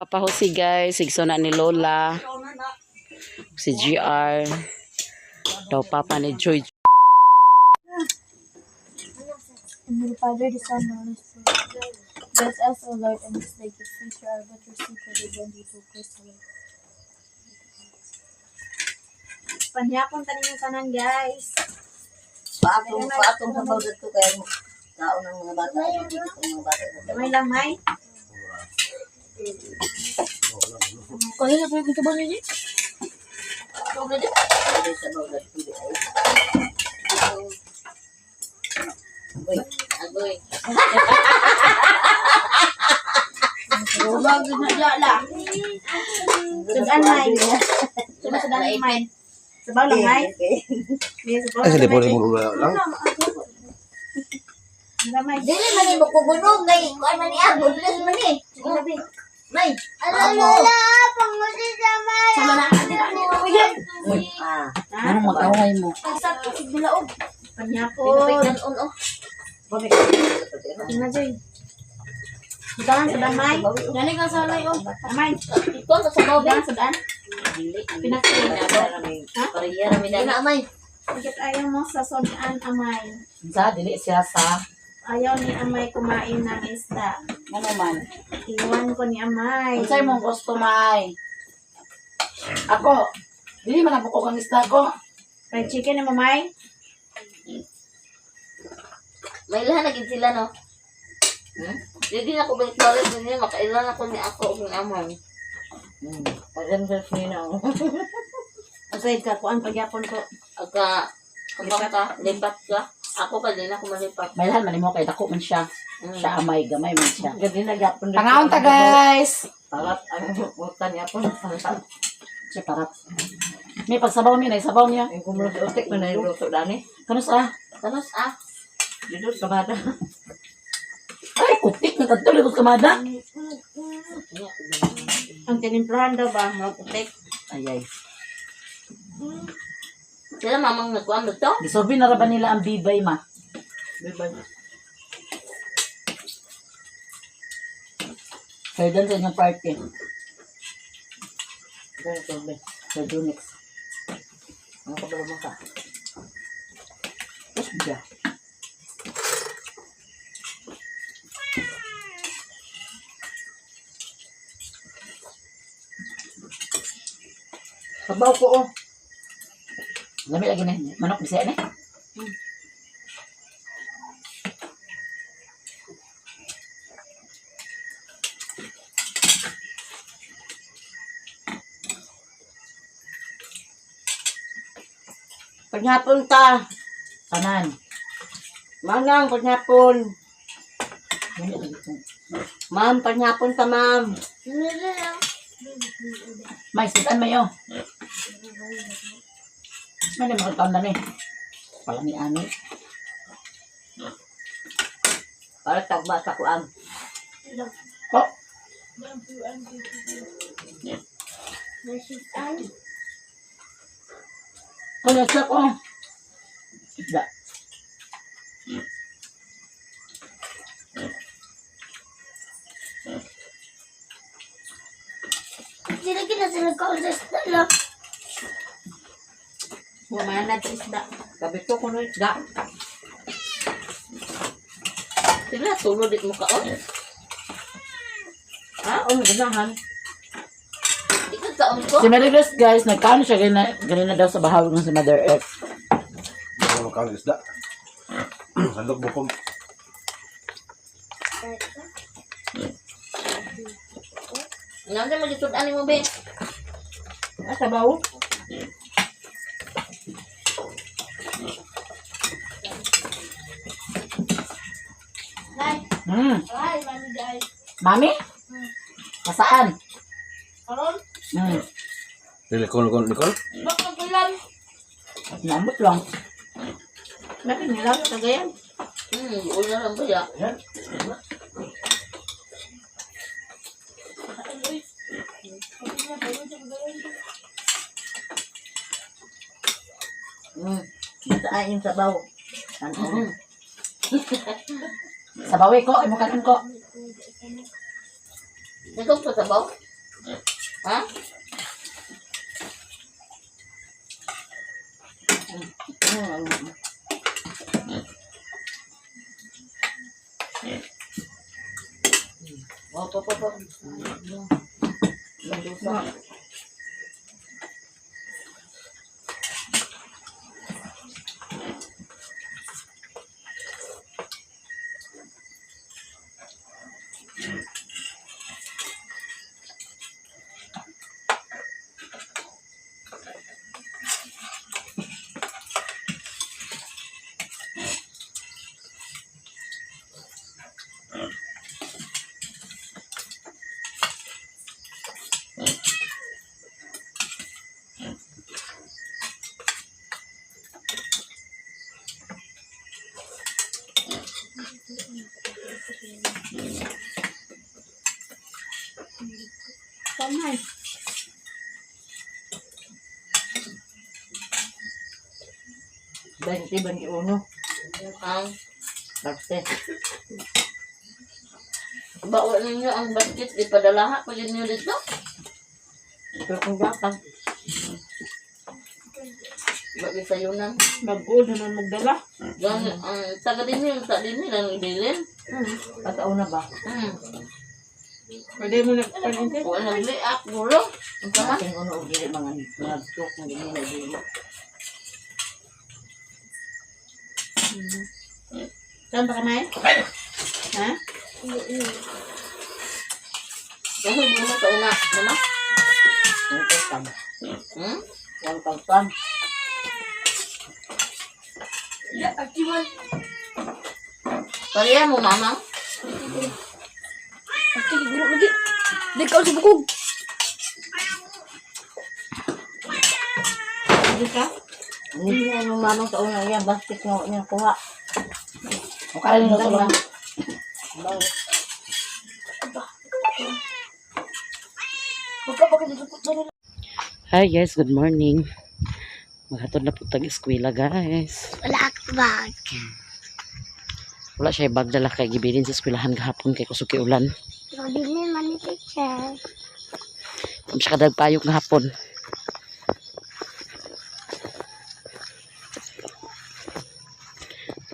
Papahusi guys, sigso na ni Lola. Si GR. Daw papa ni Joy. In the Father, the Son, and the Holy Spirit. Bless us, O Lord, and this day give future our but receive for the bond to Christ our Lord. Panyapon tanin yung kanan guys. Paatong sa bawdat ko kaya tao ng mga bata. May lamay. Kaya na pwede ito ba niya? Hindi sa bawdat ko. Uy, agoy. Rumag na jala. Sudan may. Sudan may. Sabaw lang may. Ay, sa lipo lang. Lamay. Dili man ni bukubunog ngay kuan man niya, bubles man ni. May. Alala, pangusi sa may. Sama na Anong mag-away mo? Pagsak si bilaog. Panyapon. Tingnan Joy. Sudan, sudan may. Galing ka sa lay oh. May. Ito sa sabaw ba? Sudan. Dili. Pinakita Ha? Pariyara mi dana may. Bakit ayaw mo sa sonian amay? Sa dili siya sa Ayaw ni amay kumain ng isda. ano man. Iwan ko ni amay. Unsay mong gusto may? Ako, dili man ako kang isda ko. Fried chicken ni mamay? May lahan na gid sila no. Hindi na ko balik balik din makailan ako ni ako ug ni amon. Pagyan sa sina ako. Aside ka, kuan pagyapon ko. Aga kapag ka, lipat ka. Ako pa din ako malipat. May lahan man mo kay dako man siya. Siya amay gamay man siya. Gadi na gapon. Tangaon ta guys. Parat ang bukan niya po. Siya parap. May pagsabaw niya, sabaw niya. Ang kumulo sa utik mo na yung luto dani. Kanus ah. Tanos dito sa bata. Ay, kutik na kadto likod kamada. Ang tinimplahan daw ba? Mga putik. Ay. Sila mamang nagkuhan dito? Gisobi na ra ba nila ang bibay ma? Bibay. Kaya doon sa inyong party. Ganito ba? Sa Dunix. Ang kabalo mo ka. Tapos biya. Sabaw ko oh. Lami lagi na. Manok bisa na. Paghapon ta. Tanan. Manang paghapon. Lami lagi ko. Ma'am, paghapon ta ma'am. May sitan mayo. May na mga taon na ni. Pala ni Ani. Para tagba sa kuan. Oh. Kaya siya ko. Isda. Sila kita sila kaulas na lang. Wala na isda. Sabi ko kuno isda. Sila tulod dit mo kaon. Ganahan. Ikot kaon ko. Si Mary Grace guys, nagkano siya ganina daw sa bahawig ng si Mother Earth. Ano kang isda? Sandok bukom. Nanda mo dito ani mo be. Sabaw. Ay, mami guys. Mami? Nasaan? Karon, Likol. bakit ilan? Nambot lang. Bakit nilang kagayan? Una lang ba ya? Masaan yung sabaw. Sabawi ko, imo kanon ko. Nagkong sa sabaw? Ha? Oh, po. Magdusa. Kamay. Banti uno. Ang basket. Bawa ninyo ang basket, di padalaha pa din nyo dito. Pero kung bakang. Bagi sayunan. Mag-o na magdala. Gan ang taga din yung sa din nila ng bilin. Pataon na ba? Pwede mo na paninte? Wala nag-liak, gulo. Ang sama. Ating uno o gili mga nag-tok ng gili na gili. Saan ba kamay? Ha? Kasi di mo sa una. Mama? Ang tawag. Hmm? Ang tawag. Pariya mo, mama? Pati guro lagi. Di ka sa bukog. Di ka? Hindi na yung mamang sa una yan. Basket nga niya kuha. Mukha na lang. Hi guys, good morning. Maghatod na po tag-eskwela guys. Wala ka bag. Wala siya bag dala kay gibilin sa eskwelahan gahapon kay kusuki ulan. Rodilin man ni teacher. Kung siya kadagpayok gahapon.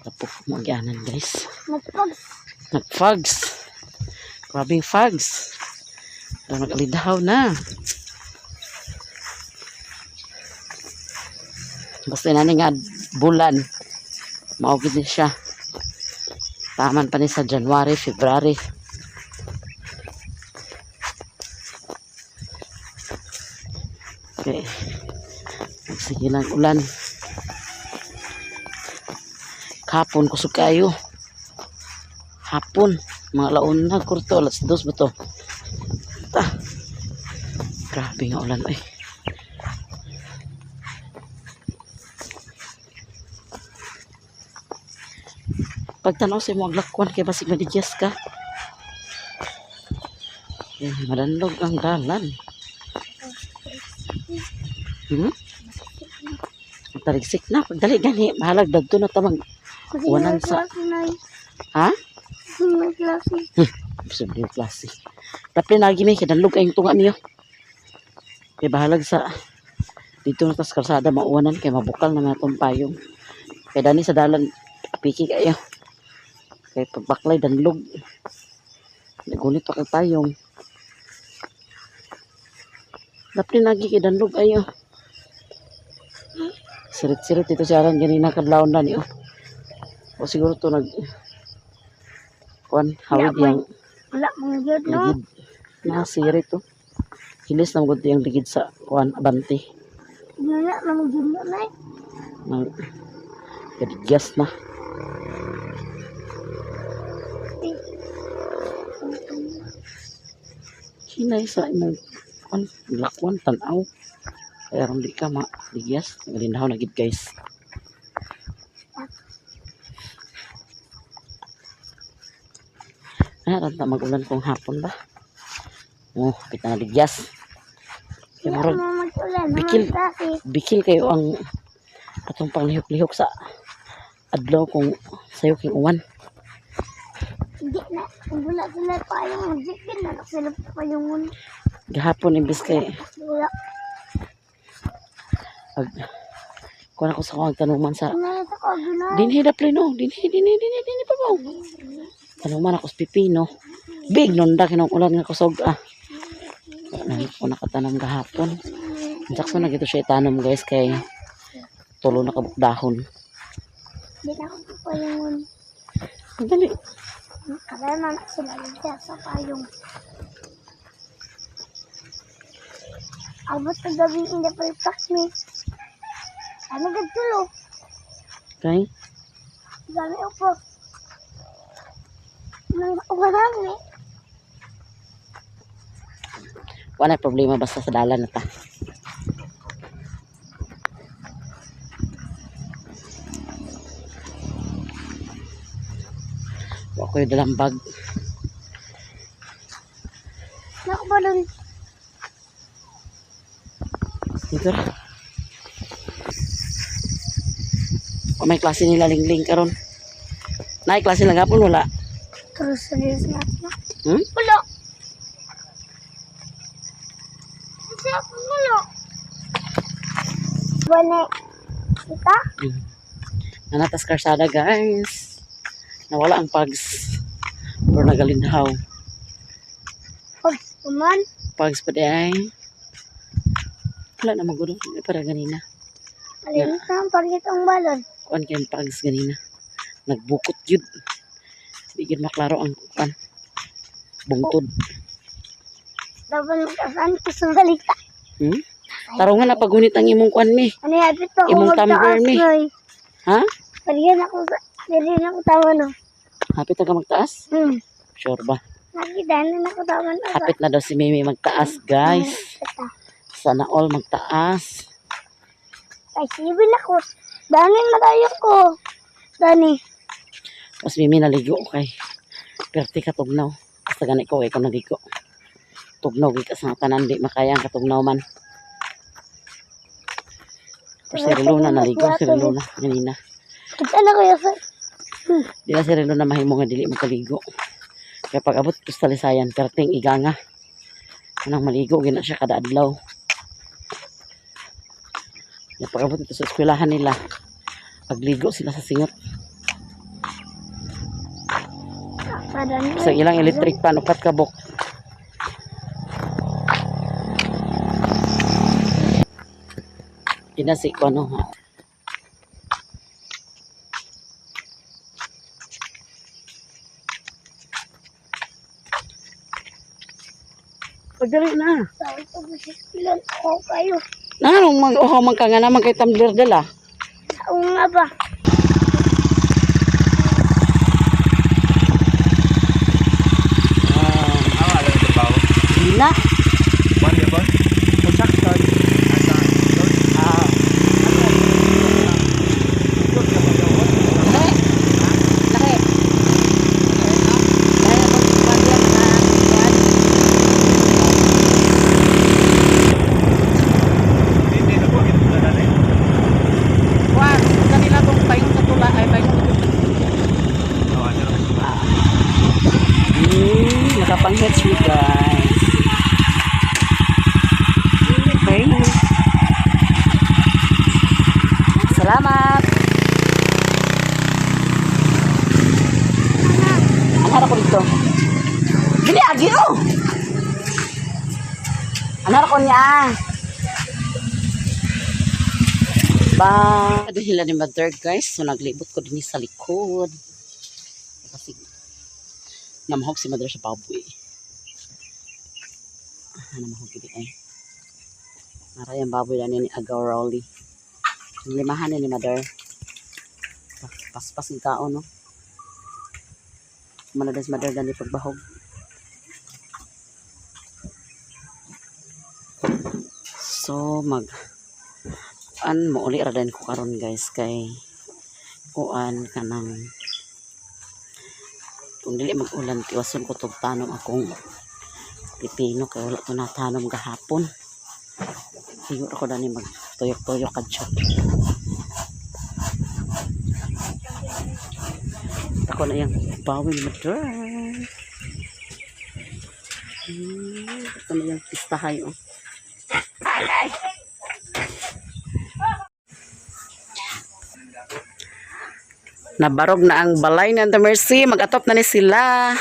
Tapos mag-ianan guys. Nagpag. Nag-fogs. Grabing fogs. Nag-alidahaw na. Basta na nga bulan. Maugid din siya. Taman pa ni sa January, February. Okay. Sige lang ulan. Hapon kusog kayo. Hapon. Mga laon na kurto. Alas 2 ba to? Grabe nga ulan ay. Pagtanaw sa mga aglakwan kay basig madigyas ka. Madanlog ang dalan. Tarigsik na. Pagdali gani. Mahalag dagto na tamang. Wanan sa... Ha? May klase. Sabi yung klase. Tapi lagi may kinalog kayong tunga niyo. Kaya bahalag sa... Dito na tas karsada mauwanan kay mabukal na natong payong. Kaya dani sa dalan. Piki kayo. Kaya pagbaklay danlog. Nagunit pa kag payong. Tapi lagi kay danlog ayo. Sirit-sirit ito si Aran ganina kadlaw na niyo. O siguro to nag kuan hawid yang Wala mong yun, no? ligid na sirit to. Hilis na magod yang ligid sa kuan abante. Wala mong yun, no? Nang kadigyas na. Hinay sa imong kuan lakwan tan-aw. Kaya ron di ka ma-digyas. Galindaw na gid guys. Ranta magulan kong hapon ba? Oh, kita na digyas. Kaya Wala murag mo mag-ulan, Bikil. mga klase. bikil kayo ang atong panglihok-lihok sa adlaw kung sayo king uwan. Hindi na. Kung wala sila pa yung mag-zipin, na sila pa yung Gahapon imbis kay Wala. kuha ko sa kong tanuman sa Nalita ko, gina. dinhi da pleno. Dinhi pa ba? Tanuman ako sa pipino. Big nun da kinong ulan nga kusog Wala ko nakatanam gahapon. Sakso na gito siya itanom guys kay tulo na kabuk dahon. Di na ako payungon. Dali. Kaya na sila siya sa payong. Abot na gabi hindi pa ipak me. Ano gagtulo? Okay? Gami upo. Nang uwanan me. Wala problema basta sa dalan na ta. Wa ko yung dalang bag. Nakabalon. Dito ra. O may klase nila lingling karon. Nay klase lang hapon wala. Terus serius natin. Hmm? Wala. Siapa mulu? Boleh kita? Nanatas karsada guys. Nawala ang pags. Pero nagalinhaw. Oh, teman. Pags pa di ay. Wala na magulo. Para ganina. Alin sampar kitong balon. Kuan kayong pags ganina. Nagbukot yun. Hindi yun maklaro ang kuan. Bungtod. Dapat magkasan ko sa balita. Hmm? Tarungan na pagunit ang imong kuan mi. Ano yan? Ito ako Imong tumbler magtaas mi. noy. Ha? Palihan ako tawa no. Hapit na ka magtaas? Sure ba? Nakita na ako tawa no. Hapit na daw si Mimi magtaas guys. Sana all magtaas. Ay, sibin ako. Dani matayo ko. Dani. Tapos Mimi naligo kay perti ka tugnaw. Basta gani ko kay naligo. Tugnaw kay sa tanan di makaya ang katugnaw man. Tapos si Reluna naligo, si Reluna ganina. Kita na kayo sa... Di na si Reluna mahimo nga dili magkaligo. Kaya pag abot ko sa talisayan, perting iganga. Anang maligo, gina siya kada adlaw. Kaya pag abot ito sa eskwelahan nila, pagligo sila sa singot. Dani. Sa ilang electric pan, upat kabok. Kinasi ko ano ha. Pagdali na. Sabi ko masisilan ako kayo. Nanong mag-uhaw man ka nga naman kay tumbler dala. Oo nga ba? Dina. Pasakton. Nakapang-hits you guys. Okay. Salamat. Ang harap ko dito. Hindi, agi oh. Ang harap ko niya. Ba, dahil ni mother guys. So naglibot ko din sa likod. Kasi namahog si mother sa baboy. Namahog gini ay. Maray ang baboy na ni Agaw Rowley. Limahan ni mother. Paspas ng kao no. Manadas mother dani pagbahog. So mo uli ra din ko karon guys kay kuan kanang kung dili mag-ulan tiwason ko tog tanom akong pipino kay wala to natanom gahapon. Siguro ako dani magtuyok-tuyok kadto. Ako na yung bawin mo dry. Ito na yung nagpistahay. Oh. Nabarog na ang balay ng The Mercy. Mag-atop na ni sila.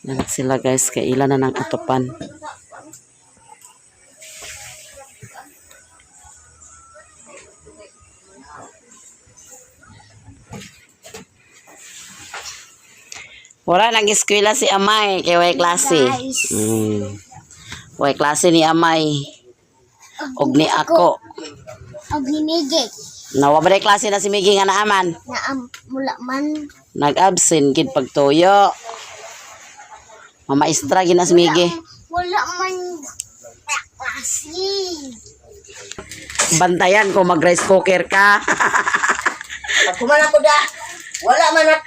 Yan sila guys. Kaya ilan na ng atopan. Wala nang eskwela si Amay. Kaya way klase. Way klase ni Amay. Og ni ako. Og hinigit. Nawa ba klase na si Miggy nga naaman? Mula man. Nag-absent gid pagtuyo. Mamaestra gid na si Miggy. Wala man. Klase. Bantayan ko mag-rice cooker ka. Ako man ako da. Wala man na.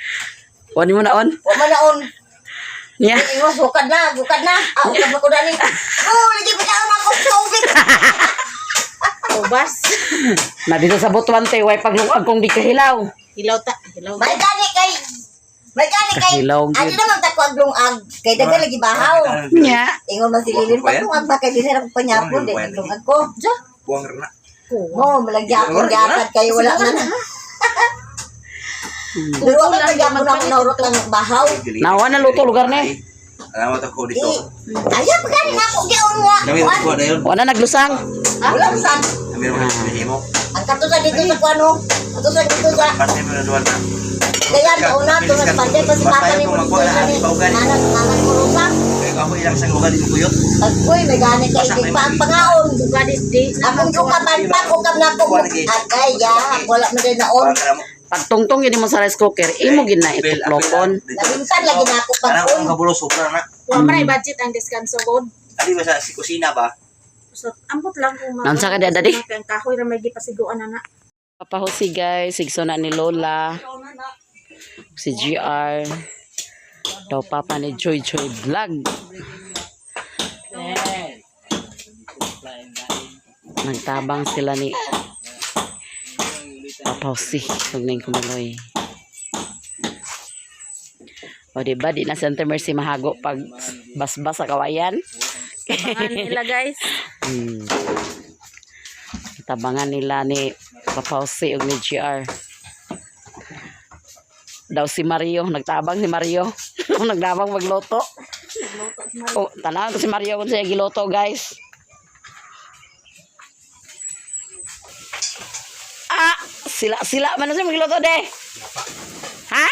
Wani mo na on? Wala man na on. Niya. Iwas, bukad na. Ako na ko dani. Oh, lagi pa ako tubig. Ubas. Na dito sa butuan te, way paglungag kong di kahilaw. Hilaw. May gani kay. Hilaw Ano gid. naman ta ko aglungag. Kay daga lagi bahaw. Niya. Ingon man si Lilin paglungag ba kay dinera ko panyapon de aglungag ko. Ja. Buang na. Mo, malagya ko gyapad kay wala man. Pero ako nagyapon ako naurot lang ng bahaw. Nawa na luto lugar ni. Alamat ako dito. Ayaw pa gani ako gion wa. Kami ko na yun. Wala naglusang. Wala san. Kami naman hinihimo. Ang katusa dito sa kuano. Katusa dito sa Pati mo na doon na. kaya una to sa pande pa si papa ni mo ni. Nanan mo rusa. Kaya ako ilang sa lugar dito kuyot. Agoy may gani kay di pa ang pangaon. Akong dukaban pa ko kam na ko. Agay ya, wala man din naon. Pagtungtong yun mo sa rice cooker, imo gid na ituklokon. Nabintan lagi na ako Parang pagkon. ang kabulos supra na. Wa man ay budget ang descanso god. Ano ba sa si kusina ba? So ambot lang kung Nansa ka dada di? Ang kahoy ra may gipasiguan na. Papahusi guys, sigso na ni Lola. Si GR. Daw papa ni Joy Joy Vlog. Nagtabang sila ni Papahusi. Huwag na yung kumuloy. O diba, di na Santa Mercy mahago pag basbas sa kawayan. Abangan nila guys. Tabangan nila ni Papahusi o ni GR. Daw si Mario, nagtabang si Mario. Nagtabang magloto. Oh, tanaw to si Mario kung siya giloto, guys. Ah, sila man na siya magloto de. Ha?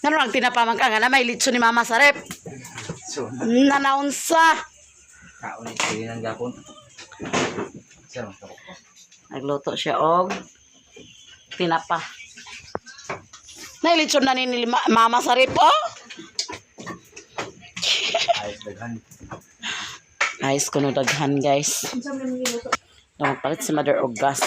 Ano lang tinapaman ka nga na may litso ni Mama sa rep. Nanaunsa. Kaon ito yun ang gapon. Nagluto siya og tinapa. Nailitsyon na ni Mama sa rip, oh. Ayos daghan. Ayos ko no daghan, guys. Palit si Mother og gas.